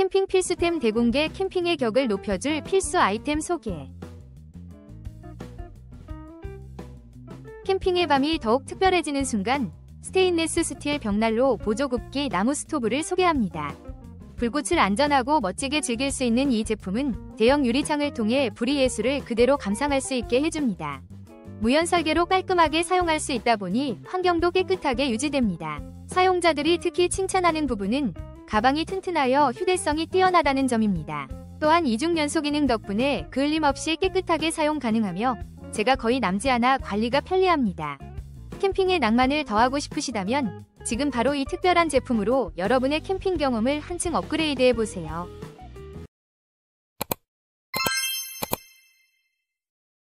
캠핑 필수템 대공개. 캠핑의 격을 높여줄 필수 아이템 소개. 캠핑의 밤이 더욱 특별해지는 순간 스테인레스 스틸 벽난로 보조 굽기 나무 스토브를 소개합니다. 불꽃을 안전하고 멋지게 즐길 수 있는 이 제품은 대형 유리창을 통해 불의 예술을 그대로 감상할 수 있게 해줍니다. 무연 설계로 깔끔하게 사용할 수 있다 보니 환경도 깨끗하게 유지됩니다. 사용자들이 특히 칭찬하는 부분은 가방이 튼튼하여 휴대성이 뛰어나다는 점입니다. 또한 이중 연소 기능 덕분에 그을림 없이 깨끗하게 사용 가능하며 재가 거의 남지 않아 관리가 편리합니다. 캠핑의 낭만을 더하고 싶으시다면 지금 바로 이 특별한 제품으로 여러분의 캠핑 경험을 한층 업그레이드해 보세요.